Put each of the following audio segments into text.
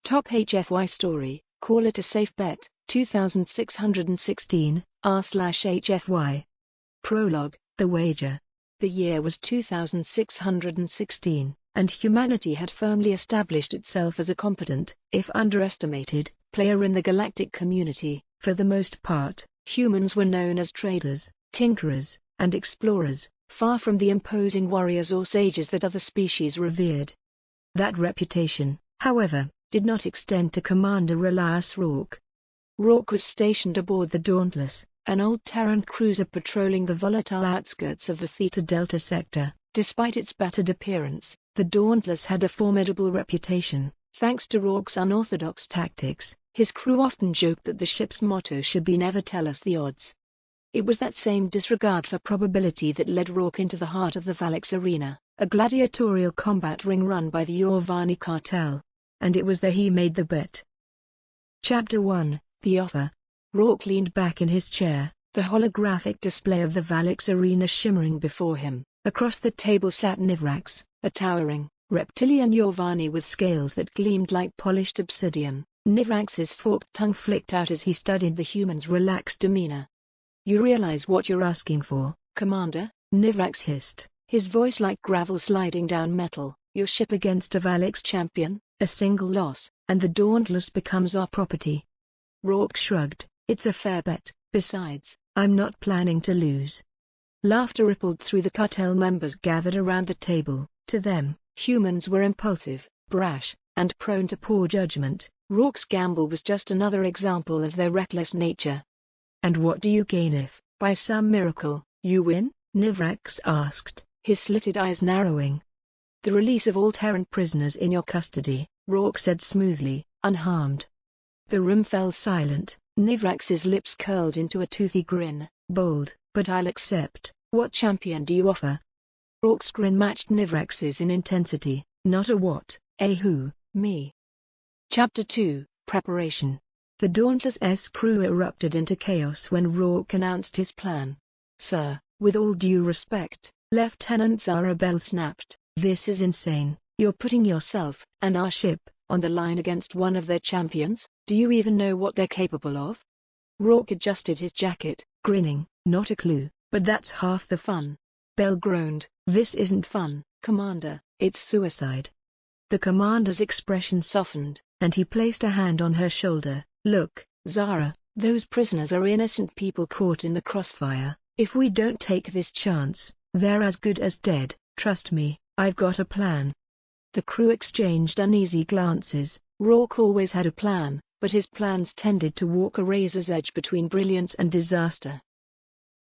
Top HFY story, call it a safe bet, 2616, r/HFY. Prologue, The Wager. The year was 2616, and humanity had firmly established itself as a competent, if underestimated, player in the galactic community. For the most part, humans were known as traders, tinkerers, and explorers, far from the imposing warriors or sages that other species revered. That reputation, however, did not extend to Commander Elias Rourke. Rourke was stationed aboard the Dauntless, an old Terran cruiser patrolling the volatile outskirts of the Theta Delta sector. Despite its battered appearance, the Dauntless had a formidable reputation. Thanks to Rourke's unorthodox tactics, his crew often joked that the ship's motto should be "Never tell us the odds." It was that same disregard for probability that led Rourke into the heart of the Valix Arena, a gladiatorial combat ring run by the Yorvani cartel. And it was there he made the bet. Chapter 1, The Offer. Rourke leaned back in his chair, the holographic display of the Valix Arena shimmering before him. Across the table sat Nivrax, a towering, reptilian Yorvani with scales that gleamed like polished obsidian. Nivrax's forked tongue flicked out as he studied the human's relaxed demeanor. "You realize what you're asking for, Commander?" Nivrax hissed, his voice like gravel sliding down metal. "Your ship against a Valix champion, a single loss, and the Dauntless becomes our property." Rourke shrugged. "It's a fair bet, besides, I'm not planning to lose." Laughter rippled through the cartel members gathered around the table. To them, humans were impulsive, brash, and prone to poor judgment. Rourke's gamble was just another example of their reckless nature. "And what do you gain if, by some miracle, you win?" Nivrax asked, his slitted eyes narrowing. "The release of all Terran prisoners in your custody," Rourke said smoothly, unharmed. The room fell silent. Nivrax's lips curled into a toothy grin. "Bold, but I'll accept. What champion do you offer?" Rourke's grin matched Nivrax's in intensity. "Not a what, a who, me." Chapter 2, Preparation. The Dauntless' crew erupted into chaos when Rourke announced his plan. "Sir, with all due respect," Lieutenant Zarabel snapped, "this is insane. You're putting yourself, and our ship, on the line against one of their champions. Do you even know what they're capable of?" Rourke adjusted his jacket, grinning. "Not a clue, but that's half the fun." Bell groaned. "This isn't fun, Commander, it's suicide." The commander's expression softened, and he placed a hand on her shoulder. "Look, Zara, those prisoners are innocent people caught in the crossfire. If we don't take this chance, they're as good as dead. Trust me, I've got a plan." The crew exchanged uneasy glances. Rourke always had a plan, but his plans tended to walk a razor's edge between brilliance and disaster.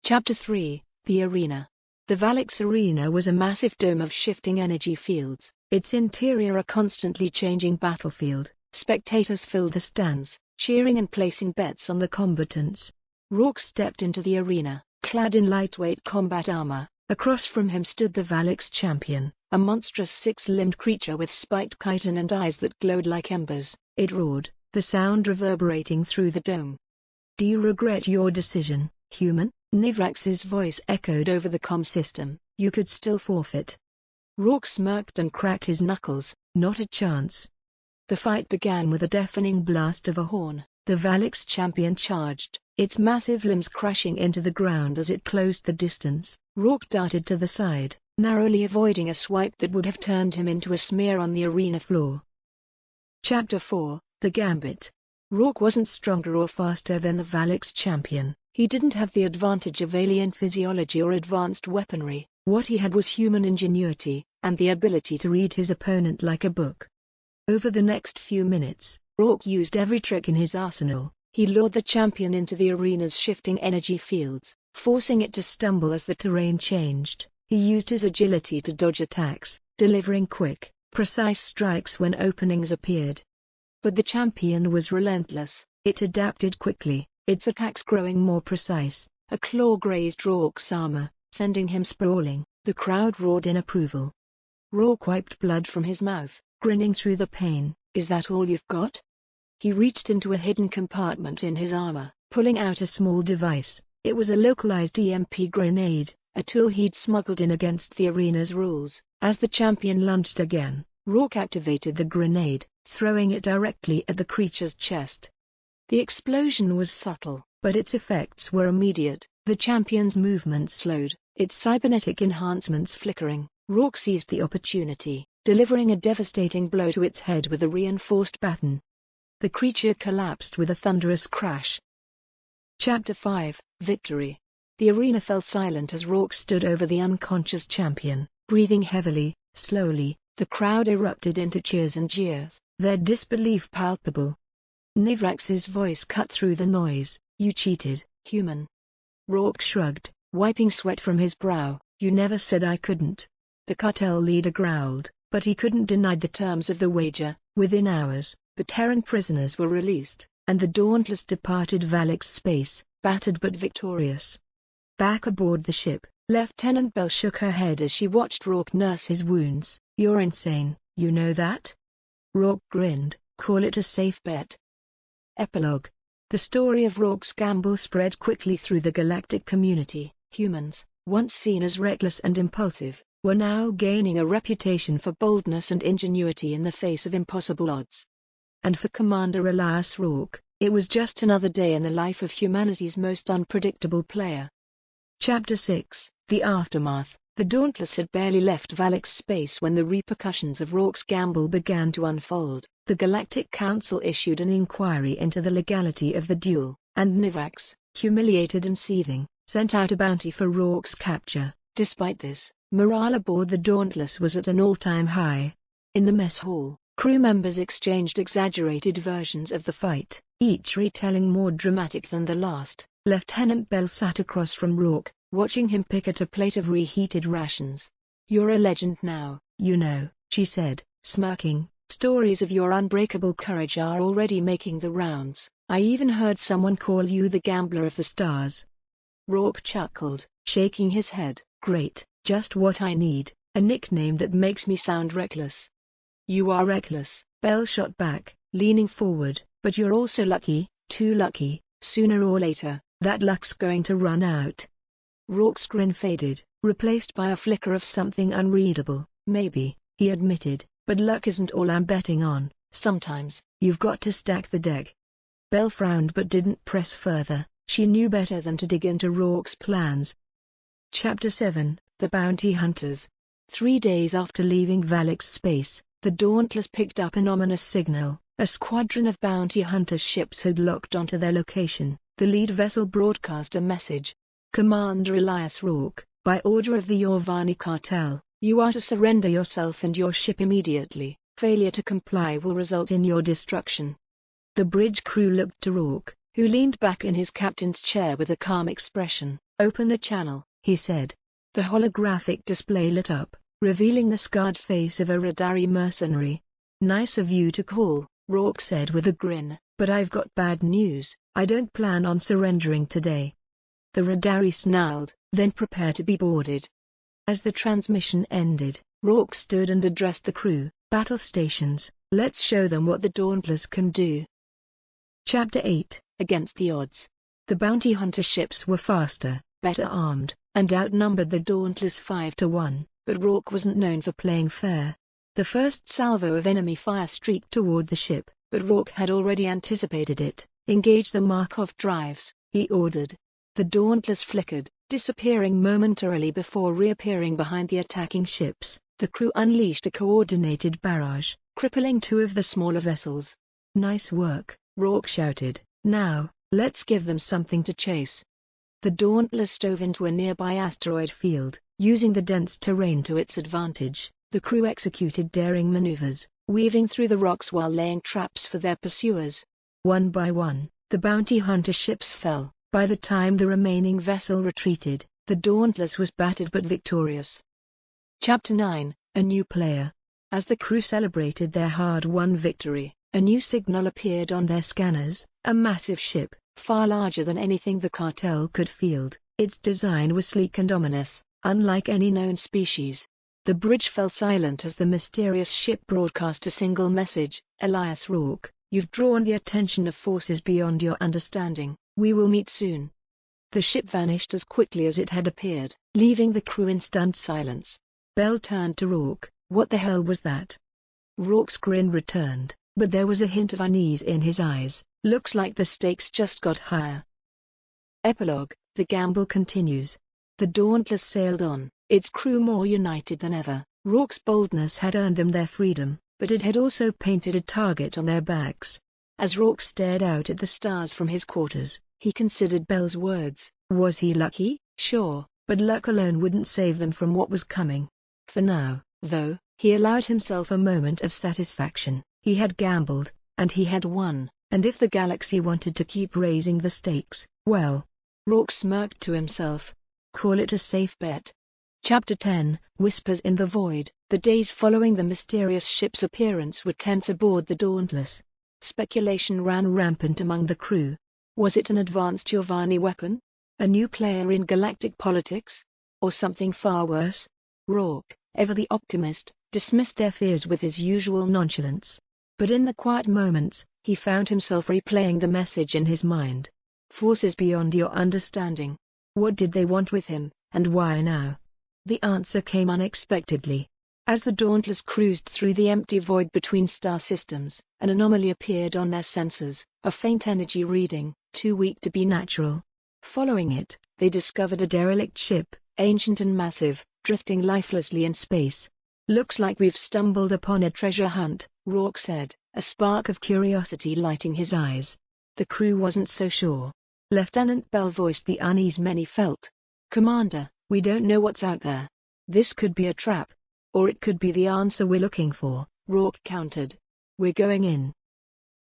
Chapter 3, The Arena. The Valix Arena was a massive dome of shifting energy fields, its interior a constantly changing battlefield. Spectators filled the stands, cheering and placing bets on the combatants. Rourke stepped into the arena, clad in lightweight combat armor. Across from him stood the Valix champion, a monstrous six-limbed creature with spiked chitin and eyes that glowed like embers. It roared, the sound reverberating through the dome. "Do you regret your decision, human?" Nivrax's voice echoed over the comm system. "You could still forfeit." Rourke smirked and cracked his knuckles. "Not a chance." The fight began with a deafening blast of a horn. The Valix champion charged, its massive limbs crashing into the ground as it closed the distance. Rourke darted to the side, narrowly avoiding a swipe that would have turned him into a smear on the arena floor. Chapter 4, The Gambit. Rourke wasn't stronger or faster than the Valix champion. He didn't have the advantage of alien physiology or advanced weaponry. What he had was human ingenuity, and the ability to read his opponent like a book. Over the next few minutes, Rourke used every trick in his arsenal. He lured the champion into the arena's shifting energy fields, forcing it to stumble as the terrain changed. He used his agility to dodge attacks, delivering quick, precise strikes when openings appeared. But the champion was relentless. It adapted quickly, its attacks growing more precise. A claw grazed Rourke's armor, sending him sprawling. The crowd roared in approval. Rourke wiped blood from his mouth, grinning through the pain. "Is that all you've got?" He reached into a hidden compartment in his armor, pulling out a small device. It was a localized EMP grenade, a tool he'd smuggled in against the arena's rules. As the champion lunged again, Rourke activated the grenade, throwing it directly at the creature's chest. The explosion was subtle, but its effects were immediate. The champion's movement slowed, its cybernetic enhancements flickering. Rourke seized the opportunity, delivering a devastating blow to its head with a reinforced baton. The creature collapsed with a thunderous crash. Chapter 5, Victory. The arena fell silent as Rourke stood over the unconscious champion, breathing heavily. Slowly, the crowd erupted into cheers and jeers, their disbelief palpable. Nivrax's voice cut through the noise. "You cheated, human." Rourke shrugged, wiping sweat from his brow. "You never said I couldn't." The cartel leader growled, but he couldn't deny the terms of the wager. Within hours, the Terran prisoners were released, and the Dauntless departed Valak's space, battered but victorious. Back aboard the ship, Lieutenant Bell shook her head as she watched Rourke nurse his wounds. "You're insane, you know that?" Rourke grinned. "Call it a safe bet." Epilogue. The story of Rourke's gamble spread quickly through the galactic community. Humans, once seen as reckless and impulsive, were now gaining a reputation for boldness and ingenuity in the face of impossible odds. And for Commander Elias Rourke, it was just another day in the life of humanity's most unpredictable player. Chapter 6, The Aftermath. The Dauntless had barely left Valak's space when the repercussions of Rourke's gamble began to unfold. The Galactic Council issued an inquiry into the legality of the duel, and Nivrax, humiliated and seething, sent out a bounty for Rourke's capture. Despite this, morale aboard the Dauntless was at an all-time high. In the mess hall, crew members exchanged exaggerated versions of the fight, each retelling more dramatic than the last. Lieutenant Bell sat across from Rourke, watching him pick at a plate of reheated rations. "You're a legend now, you know," she said, smirking. "Stories of your unbreakable courage are already making the rounds. I even heard someone call you the Gambler of the Stars." Rourke chuckled, shaking his head. "Great, just what I need, a nickname that makes me sound reckless." "You are reckless," Bell shot back, leaning forward, "but you're also lucky, too lucky. Sooner or later, that luck's going to run out." Rourke's grin faded, replaced by a flicker of something unreadable. "Maybe," he admitted, "but luck isn't all I'm betting on. Sometimes, you've got to stack the deck." Bell frowned but didn't press further. She knew better than to dig into Rourke's plans. Chapter 7, The Bounty Hunters. 3 days after leaving Valak's space, the Dauntless picked up an ominous signal. A squadron of bounty hunter ships had locked onto their location. The lead vessel broadcast a message. "Commander Elias Rourke, by order of the Yorvani cartel, you are to surrender yourself and your ship immediately. Failure to comply will result in your destruction." The bridge crew looked to Rourke, who leaned back in his captain's chair with a calm expression. "Open the channel," he said. The holographic display lit up, revealing the scarred face of a Radari mercenary. "Nice of you to call," Rourke said with a grin, "but I've got bad news. I don't plan on surrendering today." The Radari snarled, then prepared to be boarded. As the transmission ended, Rourke stood and addressed the crew. "Battle stations, let's show them what the Dauntless can do." Chapter 8, Against the Odds. The bounty hunter ships were faster, better armed, and outnumbered the Dauntless 5 to 1, but Rourke wasn't known for playing fair. The first salvo of enemy fire streaked toward the ship, but Rourke had already anticipated it. "Engage the Markov drives," he ordered. The Dauntless flickered, disappearing momentarily before reappearing behind the attacking ships. The crew unleashed a coordinated barrage, crippling 2 of the smaller vessels. "Nice work," Rourke shouted. "Now, let's give them something to chase." The Dauntless dove into a nearby asteroid field, using the dense terrain to its advantage. The crew executed daring maneuvers, weaving through the rocks while laying traps for their pursuers. One by one, the bounty hunter ships fell. By the time the remaining vessel retreated, the Dauntless was battered but victorious. Chapter 9, A New Player. As the crew celebrated their hard-won victory, a new signal appeared on their scanners. A massive ship, far larger than anything the cartel could field. Its design was sleek and ominous, unlike any known species. The bridge fell silent as the mysterious ship broadcast a single message. "Elias Rourke, you've drawn the attention of forces beyond your understanding. We will meet soon." The ship vanished as quickly as it had appeared, leaving the crew in stunned silence. Bell turned to Rourke. "What the hell was that?" Rourke's grin returned. but there was a hint of unease in his eyes. Looks like the stakes just got higher. Epilogue. The gamble continues. The Dauntless sailed on, its crew more united than ever. Rourke's boldness had earned them their freedom, but it had also painted a target on their backs. As Rourke stared out at the stars from his quarters, he considered Bell's words. Was he lucky? Sure, but luck alone wouldn't save them from what was coming. For now, though, he allowed himself a moment of satisfaction. He had gambled, and he had won, and if the galaxy wanted to keep raising the stakes, well. Rourke smirked to himself. Call it a safe bet. Chapter 10, Whispers in the Void. The days following the mysterious ship's appearance were tense aboard the Dauntless. Speculation ran rampant among the crew. Was it an advanced Giovanni weapon? A new player in galactic politics? Or something far worse? Rourke, ever the optimist, dismissed their fears with his usual nonchalance. But in the quiet moments, he found himself replaying the message in his mind. Forces beyond your understanding. What did they want with him, and why now? The answer came unexpectedly. As the Dauntless cruised through the empty void between star systems, an anomaly appeared on their sensors, a faint energy reading, too weak to be natural. Following it, they discovered a derelict ship, ancient and massive, drifting lifelessly in space. Looks like we've stumbled upon a treasure hunt, Rourke said, a spark of curiosity lighting his eyes. The crew wasn't so sure. Lieutenant Bell voiced the unease many felt. Commander, we don't know what's out there. This could be a trap. Or it could be the answer we're looking for, Rourke countered. We're going in.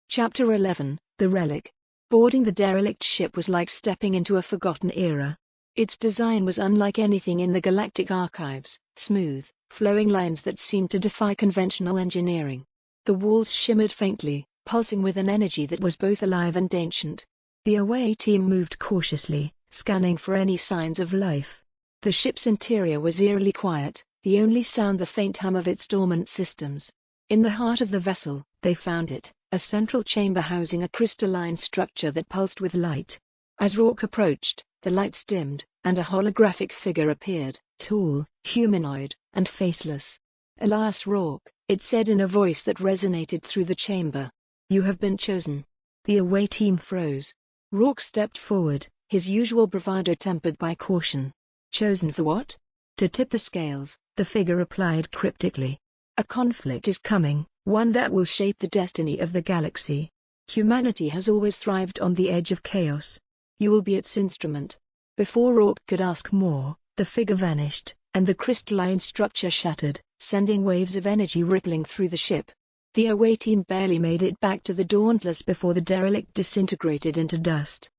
Chapter 11, The Relic. Boarding the derelict ship was like stepping into a forgotten era. Its design was unlike anything in the galactic archives, smooth, flowing lines that seemed to defy conventional engineering. The walls shimmered faintly, pulsing with an energy that was both alive and ancient. The away team moved cautiously, scanning for any signs of life. The ship's interior was eerily quiet, the only sound the faint hum of its dormant systems. In the heart of the vessel, they found it, a central chamber housing a crystalline structure that pulsed with light. As Rourke approached, the lights dimmed, and a holographic figure appeared, tall, humanoid, and faceless. Alas Rourke, it said in a voice that resonated through the chamber. You have been chosen. The away team froze. Rourke stepped forward, his usual bravado tempered by caution. Chosen for what? To tip the scales, the figure replied cryptically. A conflict is coming, one that will shape the destiny of the galaxy. Humanity has always thrived on the edge of chaos. You will be its instrument. Before Rourke could ask more, the figure vanished, and the crystalline structure shattered, sending waves of energy rippling through the ship. The away team barely made it back to the Dauntless before the derelict disintegrated into dust.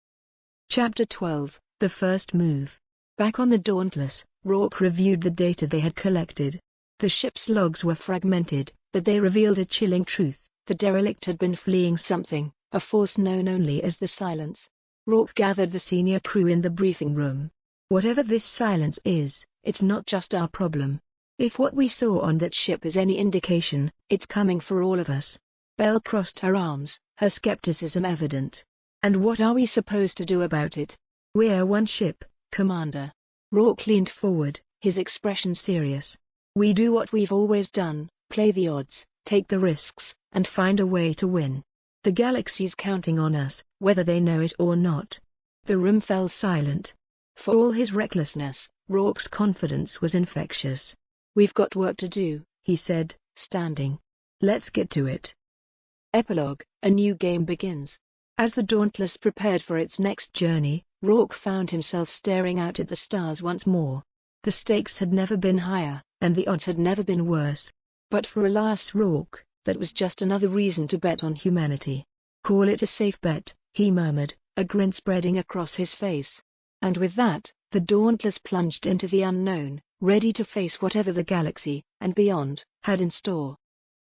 Chapter 12, The First Move. Back on the Dauntless, Rourke reviewed the data they had collected. The ship's logs were fragmented, but they revealed a chilling truth. The derelict had been fleeing something, a force known only as the Silence. Rourke gathered the senior crew in the briefing room. Whatever this Silence is, it's not just our problem. If what we saw on that ship is any indication, it's coming for all of us. Bell crossed her arms, her skepticism evident. And what are we supposed to do about it? We're one ship, Commander. Rourke leaned forward, his expression serious. We do what we've always done, play the odds, take the risks, and find a way to win. The galaxy's counting on us, whether they know it or not. The room fell silent. For all his recklessness, Rourke's confidence was infectious. We've got work to do, he said, standing. Let's get to it. Epilogue. A new game begins. As the Dauntless prepared for its next journey, Rourke found himself staring out at the stars once more. The stakes had never been higher, and the odds had never been worse. But for alas Rourke, that was just another reason to bet on humanity. Call it a safe bet, he murmured, a grin spreading across his face. And with that, the Dauntless plunged into the unknown, ready to face whatever the galaxy, and beyond, had in store.